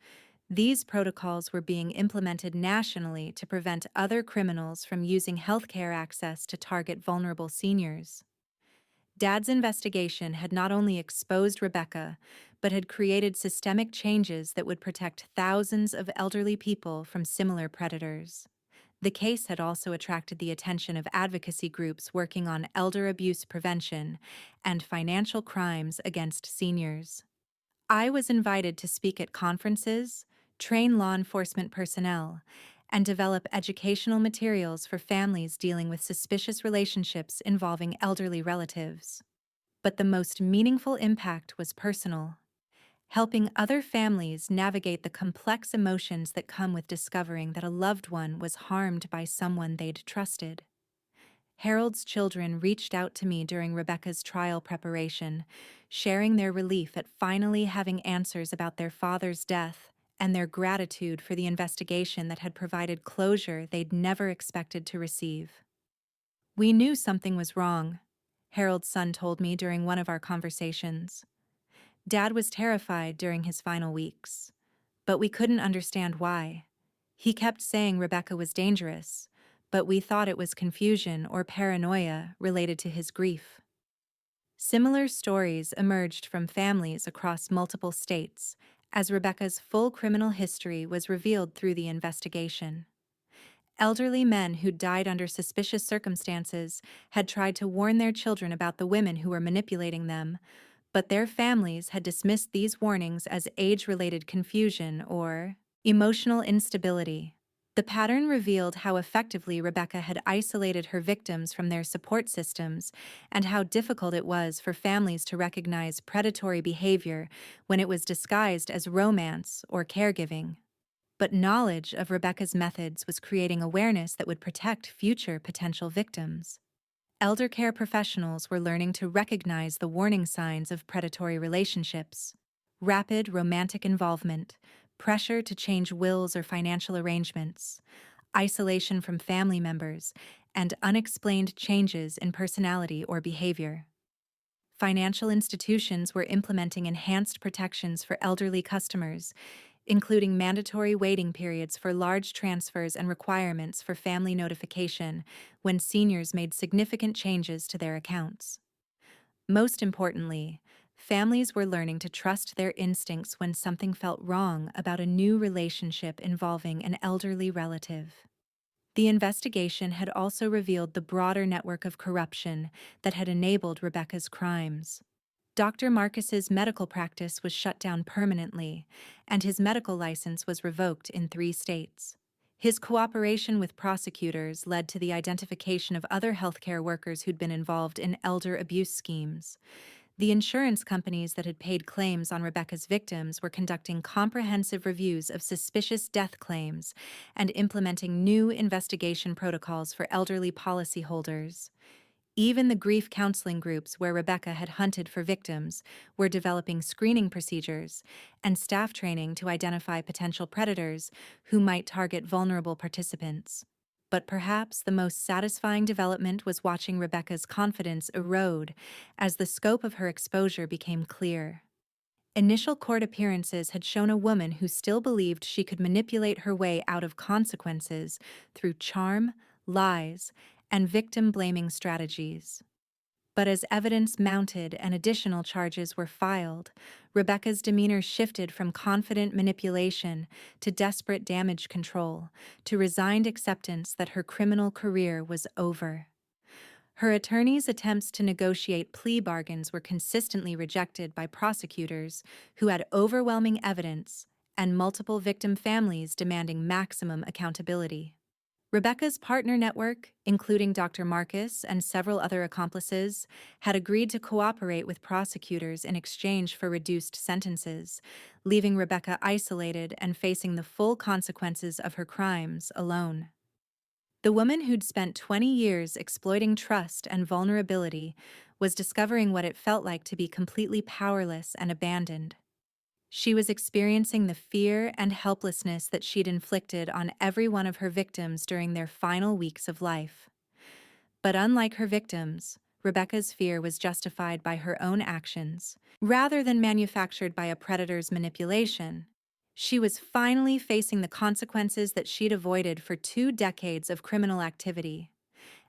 These protocols were being implemented nationally to prevent other criminals from using healthcare access to target vulnerable seniors. Dad's investigation had not only exposed Rebecca, but had created systemic changes that would protect thousands of elderly people from similar predators. The case had also attracted the attention of advocacy groups working on elder abuse prevention and financial crimes against seniors. I was invited to speak at conferences, train law enforcement personnel, and develop educational materials for families dealing with suspicious relationships involving elderly relatives. But the most meaningful impact was personal, helping other families navigate the complex emotions that come with discovering that a loved one was harmed by someone they'd trusted. Harold's children reached out to me during Rebecca's trial preparation, sharing their relief at finally having answers about their father's death and their gratitude for the investigation that had provided closure they'd never expected to receive. "We knew something was wrong," Harold's son told me during one of our conversations. "Dad was terrified during his final weeks, but we couldn't understand why. He kept saying Rebecca was dangerous, but we thought it was confusion or paranoia related to his grief." Similar stories emerged from families across multiple states as Rebecca's full criminal history was revealed through the investigation. Elderly men who died under suspicious circumstances had tried to warn their children about the women who were manipulating them, but their families had dismissed these warnings as age-related confusion or emotional instability. The pattern revealed how effectively Rebecca had isolated her victims from their support systems and how difficult it was for families to recognize predatory behavior when it was disguised as romance or caregiving. But knowledge of Rebecca's methods was creating awareness that would protect future potential victims. Elder care professionals were learning to recognize the warning signs of predatory relationships: rapid romantic involvement, pressure to change wills or financial arrangements, isolation from family members, and unexplained changes in personality or behavior. Financial institutions were implementing enhanced protections for elderly customers, including mandatory waiting periods for large transfers and requirements for family notification when seniors made significant changes to their accounts. Most importantly, families were learning to trust their instincts when something felt wrong about a new relationship involving an elderly relative. The investigation had also revealed the broader network of corruption that had enabled Rebecca's crimes. Dr. Marcus's medical practice was shut down permanently, and his medical license was revoked in 3 states. His cooperation with prosecutors led to the identification of other healthcare workers who'd been involved in elder abuse schemes. The insurance companies that had paid claims on Rebecca's victims were conducting comprehensive reviews of suspicious death claims and implementing new investigation protocols for elderly policyholders. Even the grief counseling groups where Rebecca had hunted for victims were developing screening procedures and staff training to identify potential predators who might target vulnerable participants. But perhaps the most satisfying development was watching Rebecca's confidence erode as the scope of her exposure became clear. Initial court appearances had shown a woman who still believed she could manipulate her way out of consequences through charm, lies, and victim-blaming strategies. But as evidence mounted and additional charges were filed, Rebecca's demeanor shifted from confident manipulation to desperate damage control, to resigned acceptance that her criminal career was over. Her attorney's attempts to negotiate plea bargains were consistently rejected by prosecutors who had overwhelming evidence and multiple victim families demanding maximum accountability. Rebecca's partner network, including Dr. Marcus and several other accomplices, had agreed to cooperate with prosecutors in exchange for reduced sentences, leaving Rebecca isolated and facing the full consequences of her crimes alone. The woman who'd spent 20 years exploiting trust and vulnerability was discovering what it felt like to be completely powerless and abandoned. She was experiencing the fear and helplessness that she'd inflicted on every one of her victims during their final weeks of life. But unlike her victims, Rebecca's fear was justified by her own actions, rather than manufactured by a predator's manipulation. She was finally facing the consequences that she'd avoided for 2 decades of criminal activity.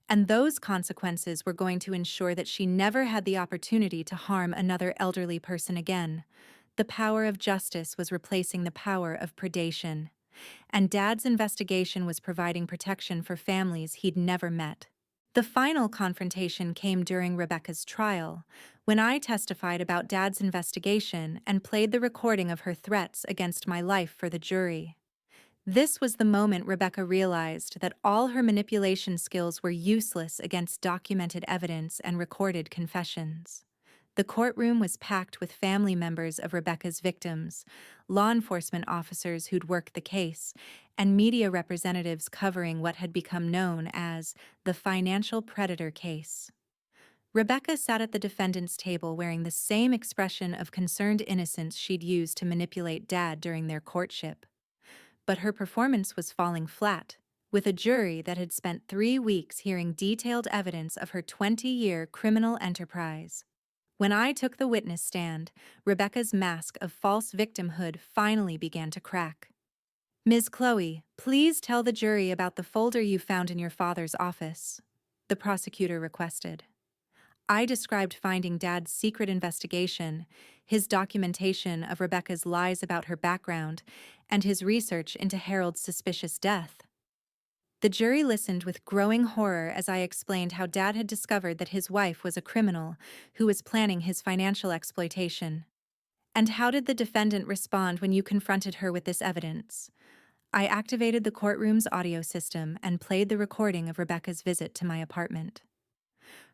And those consequences were going to ensure that she never had the opportunity to harm another elderly person again. The power of justice was replacing the power of predation, and Dad's investigation was providing protection for families he'd never met. The final confrontation came during Rebecca's trial, when I testified about Dad's investigation and played the recording of her threats against my life for the jury. This was the moment Rebecca realized that all her manipulation skills were useless against documented evidence and recorded confessions. The courtroom was packed with family members of Rebecca's victims, law enforcement officers who'd worked the case, and media representatives covering what had become known as the financial predator case. Rebecca sat at the defendant's table wearing the same expression of concerned innocence she'd used to manipulate Dad during their courtship. But her performance was falling flat, with a jury that had spent 3 weeks hearing detailed evidence of her 20-year criminal enterprise. When I took the witness stand, Rebecca's mask of false victimhood finally began to crack. "Ms. Chloe, please tell the jury about the folder you found in your father's office," the prosecutor requested. I described finding Dad's secret investigation, his documentation of Rebecca's lies about her background, and his research into Harold's suspicious death. The jury listened with growing horror as I explained how Dad had discovered that his wife was a criminal who was planning his financial exploitation. And how did the defendant respond when you confronted her with this evidence? I activated the courtroom's audio system and played the recording of Rebecca's visit to my apartment.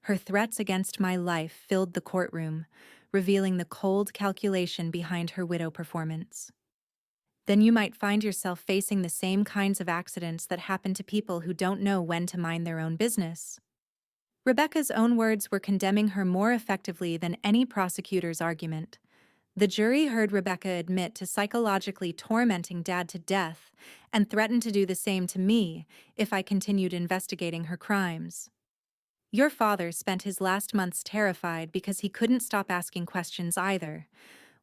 Her threats against my life filled the courtroom, revealing the cold calculation behind her widow performance. Then you might find yourself facing the same kinds of accidents that happen to people who don't know when to mind their own business. Rebecca's own words were condemning her more effectively than any prosecutor's argument. The jury heard Rebecca admit to psychologically tormenting Dad to death and threaten to do the same to me if I continued investigating her crimes. Your father spent his last months terrified because he couldn't stop asking questions either.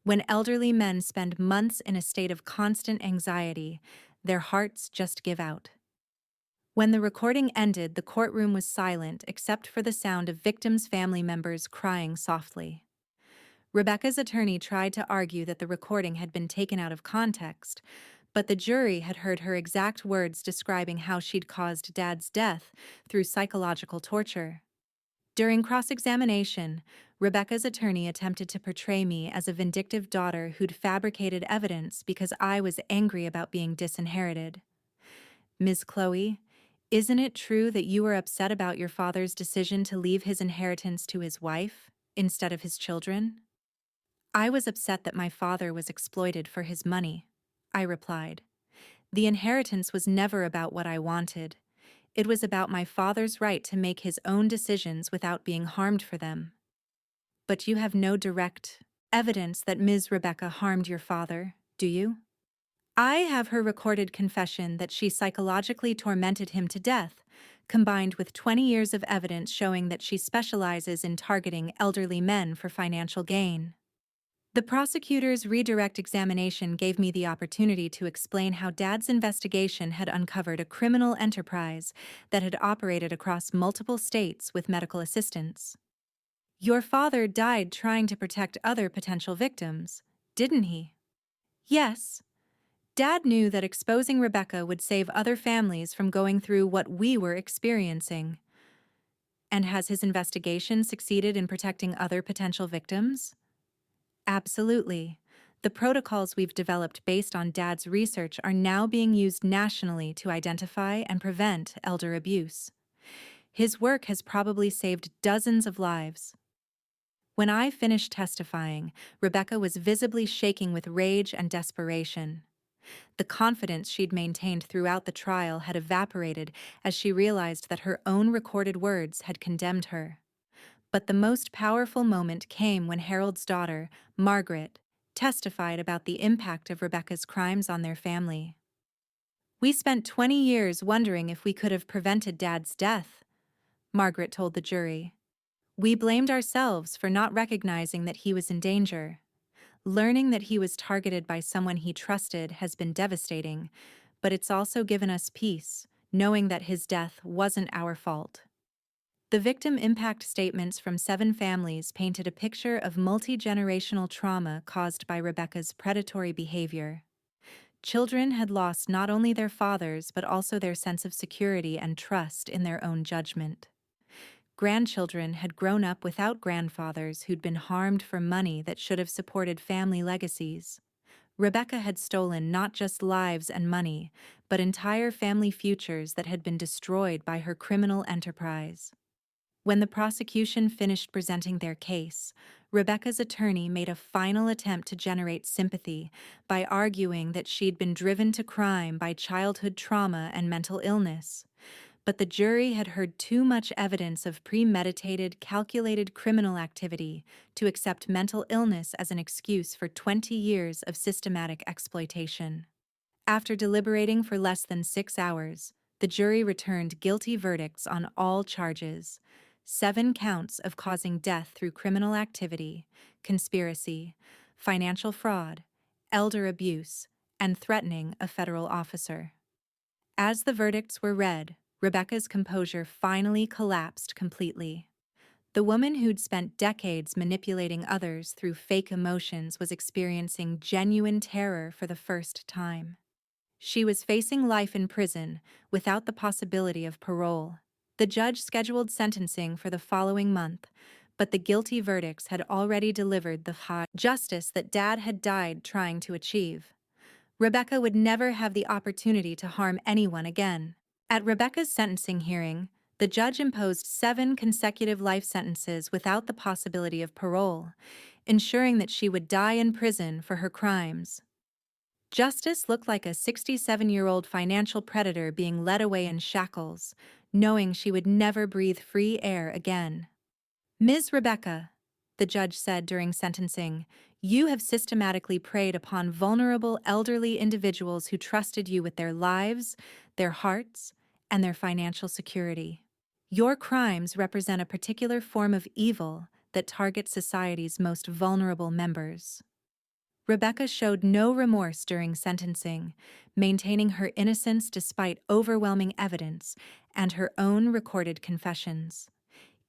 When elderly men spend months in a state of constant anxiety, their hearts just give out. When the recording ended, the courtroom was silent except for the sound of victims' family members crying softly. Rebecca's attorney tried to argue that the recording had been taken out of context, but the jury had heard her exact words describing how she'd caused Dad's death through psychological torture. During cross-examination, Rebecca's attorney attempted to portray me as a vindictive daughter who'd fabricated evidence because I was angry about being disinherited. Ms. Chloe, isn't it true that you were upset about your father's decision to leave his inheritance to his wife instead of his children? I was upset that my father was exploited for his money, I replied. The inheritance was never about what I wanted. It was about my father's right to make his own decisions without being harmed for them. But you have no direct evidence that Ms. Rebecca harmed your father, do you? I have her recorded confession that she psychologically tormented him to death, combined with 20 years of evidence showing that she specializes in targeting elderly men for financial gain. The prosecutor's redirect examination gave me the opportunity to explain how Dad's investigation had uncovered a criminal enterprise that had operated across multiple states with medical assistance. Your father died trying to protect other potential victims, didn't he? Yes. Dad knew that exposing Rebecca would save other families from going through what we were experiencing. And has his investigation succeeded in protecting other potential victims? Absolutely. The protocols we've developed based on Dad's research are now being used nationally to identify and prevent elder abuse. His work has probably saved dozens of lives. When I finished testifying, Rebecca was visibly shaking with rage and desperation. The confidence she'd maintained throughout the trial had evaporated as she realized that her own recorded words had condemned her. But the most powerful moment came when Harold's daughter, Margaret, testified about the impact of Rebecca's crimes on their family. We spent 20 years wondering if we could have prevented Dad's death, Margaret told the jury. We blamed ourselves for not recognizing that he was in danger. Learning that he was targeted by someone he trusted has been devastating, but it's also given us peace, knowing that his death wasn't our fault. The victim impact statements from 7 families painted a picture of multi-generational trauma caused by Rebecca's predatory behavior. Children had lost not only their fathers but also their sense of security and trust in their own judgment. Grandchildren had grown up without grandfathers who'd been harmed for money that should have supported family legacies. Rebecca had stolen not just lives and money, but entire family futures that had been destroyed by her criminal enterprise. When the prosecution finished presenting their case, Rebecca's attorney made a final attempt to generate sympathy by arguing that she'd been driven to crime by childhood trauma and mental illness. But the jury had heard too much evidence of premeditated, calculated criminal activity to accept mental illness as an excuse for 20 years of systematic exploitation. After deliberating for less than 6 hours, the jury returned guilty verdicts on all charges: 7 counts of causing death through criminal activity, conspiracy, financial fraud, elder abuse, and threatening a federal officer. As the verdicts were read, Rebecca's composure finally collapsed completely. The woman who'd spent decades manipulating others through fake emotions was experiencing genuine terror for the first time. She was facing life in prison without the possibility of parole. The judge scheduled sentencing for the following month, but the guilty verdicts had already delivered the high justice that Dad had died trying to achieve. Rebecca would never have the opportunity to harm anyone again. At Rebecca's sentencing hearing, the judge imposed 7 consecutive life sentences without the possibility of parole, ensuring that she would die in prison for her crimes. Justice looked like a 67-year-old financial predator being led away in shackles, knowing she would never breathe free air again. Ms. Rebecca, the judge said during sentencing, you have systematically preyed upon vulnerable elderly individuals who trusted you with their lives, their hearts, and their financial security. Your crimes represent a particular form of evil that targets society's most vulnerable members. Rebecca showed no remorse during sentencing, maintaining her innocence despite overwhelming evidence and her own recorded confessions.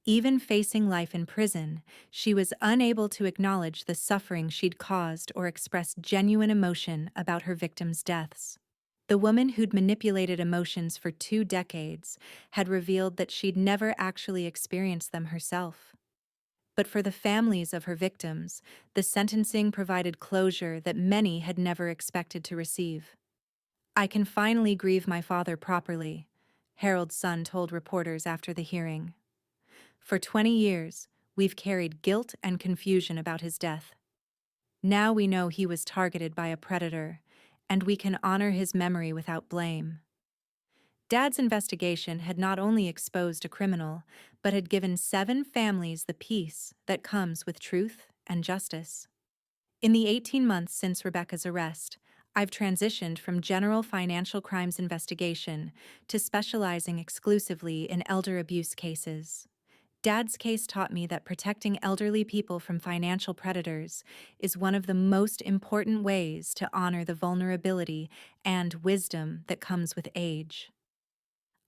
Even facing life in prison, she was unable to acknowledge the suffering she'd caused or express genuine emotion about her victims' deaths. The woman who'd manipulated emotions for 2 decades had revealed that she'd never actually experienced them herself. But for the families of her victims, the sentencing provided closure that many had never expected to receive. I can finally grieve my father properly, Harold's son told reporters after the hearing. For 20 years, we've carried guilt and confusion about his death. Now we know he was targeted by a predator, and we can honor his memory without blame. Dad's investigation had not only exposed a criminal, but had given 7 families the peace that comes with truth and justice. In the 18 months since Rebecca's arrest, I've transitioned from general financial crimes investigation to specializing exclusively in elder abuse cases. Dad's case taught me that protecting elderly people from financial predators is one of the most important ways to honor the vulnerability and wisdom that comes with age.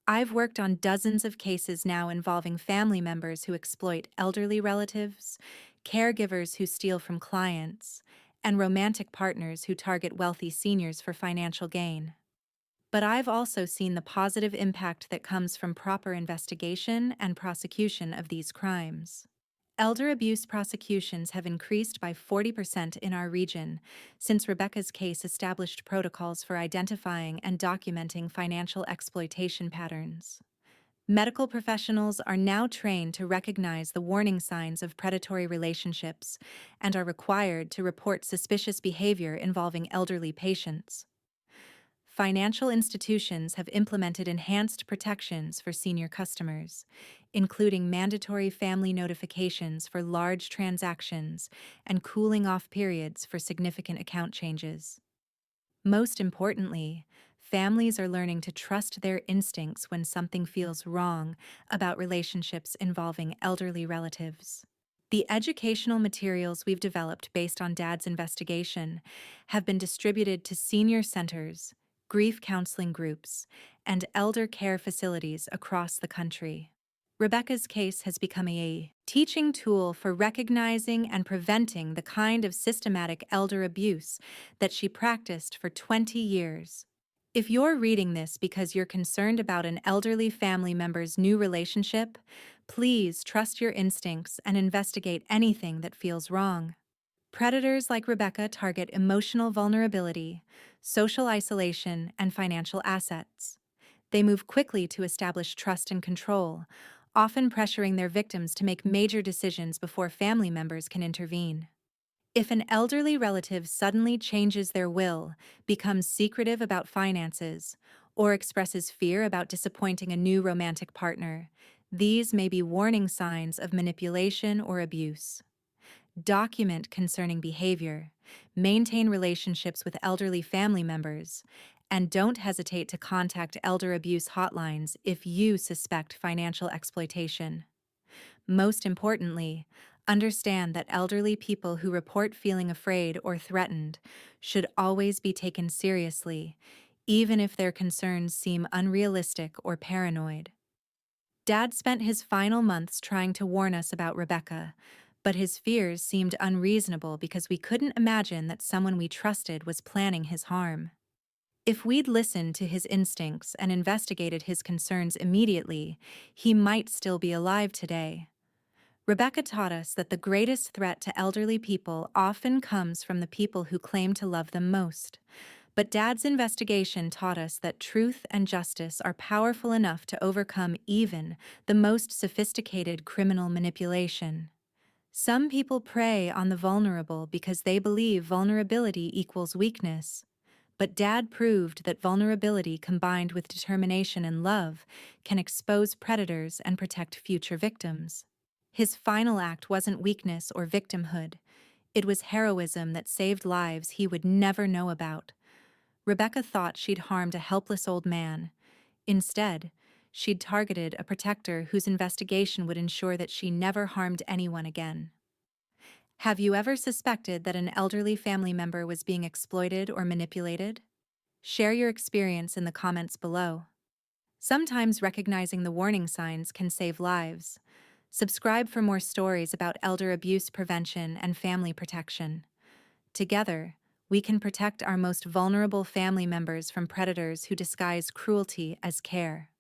I've worked on dozens of cases now involving family members who exploit elderly relatives, caregivers who steal from clients, and romantic partners who target wealthy seniors for financial gain. But I've also seen the positive impact that comes from proper investigation and prosecution of these crimes. Elder abuse prosecutions have increased by 40% in our region since Rebecca's case established protocols for identifying and documenting financial exploitation patterns. Medical professionals are now trained to recognize the warning signs of predatory relationships and are required to report suspicious behavior involving elderly patients. Financial institutions have implemented enhanced protections for senior customers, including mandatory family notifications for large transactions and cooling-off periods for significant account changes. Most importantly, families are learning to trust their instincts when something feels wrong about relationships involving elderly relatives. The educational materials we've developed based on Dad's investigation have been distributed to senior centers, grief counseling groups, and elder care facilities across the country. Rebecca's case has become a teaching tool for recognizing and preventing the kind of systematic elder abuse that she practiced for 20 years. If you're reading this because you're concerned about an elderly family member's new relationship, please trust your instincts and investigate anything that feels wrong. Predators like Rebecca target emotional vulnerability, social isolation, and financial assets. They move quickly to establish trust and control, often pressuring their victims to make major decisions before family members can intervene. If an elderly relative suddenly changes their will, becomes secretive about finances, or expresses fear about disappointing a new romantic partner, these may be warning signs of manipulation or abuse. Document concerning behavior, maintain relationships with elderly family members, and don't hesitate to contact elder abuse hotlines if you suspect financial exploitation. Most importantly, understand that elderly people who report feeling afraid or threatened should always be taken seriously, even if their concerns seem unrealistic or paranoid. Dad spent his final months trying to warn us about Rebecca, but his fears seemed unreasonable because we couldn't imagine that someone we trusted was planning his harm. If we'd listened to his instincts and investigated his concerns immediately, he might still be alive today. Rebecca taught us that the greatest threat to elderly people often comes from the people who claim to love them most. But Dad's investigation taught us that truth and justice are powerful enough to overcome even the most sophisticated criminal manipulation. Some people prey on the vulnerable because they believe vulnerability equals weakness. But Dad proved that vulnerability combined with determination and love can expose predators and protect future victims. His final act wasn't weakness or victimhood. It was heroism that saved lives he would never know about. Rebecca thought she'd harmed a helpless old man. Instead, she'd targeted a protector whose investigation would ensure that she never harmed anyone again. Have you ever suspected that an elderly family member was being exploited or manipulated? Share your experience in the comments below. Sometimes recognizing the warning signs can save lives. Subscribe for more stories about elder abuse prevention and family protection. Together, we can protect our most vulnerable family members from predators who disguise cruelty as care.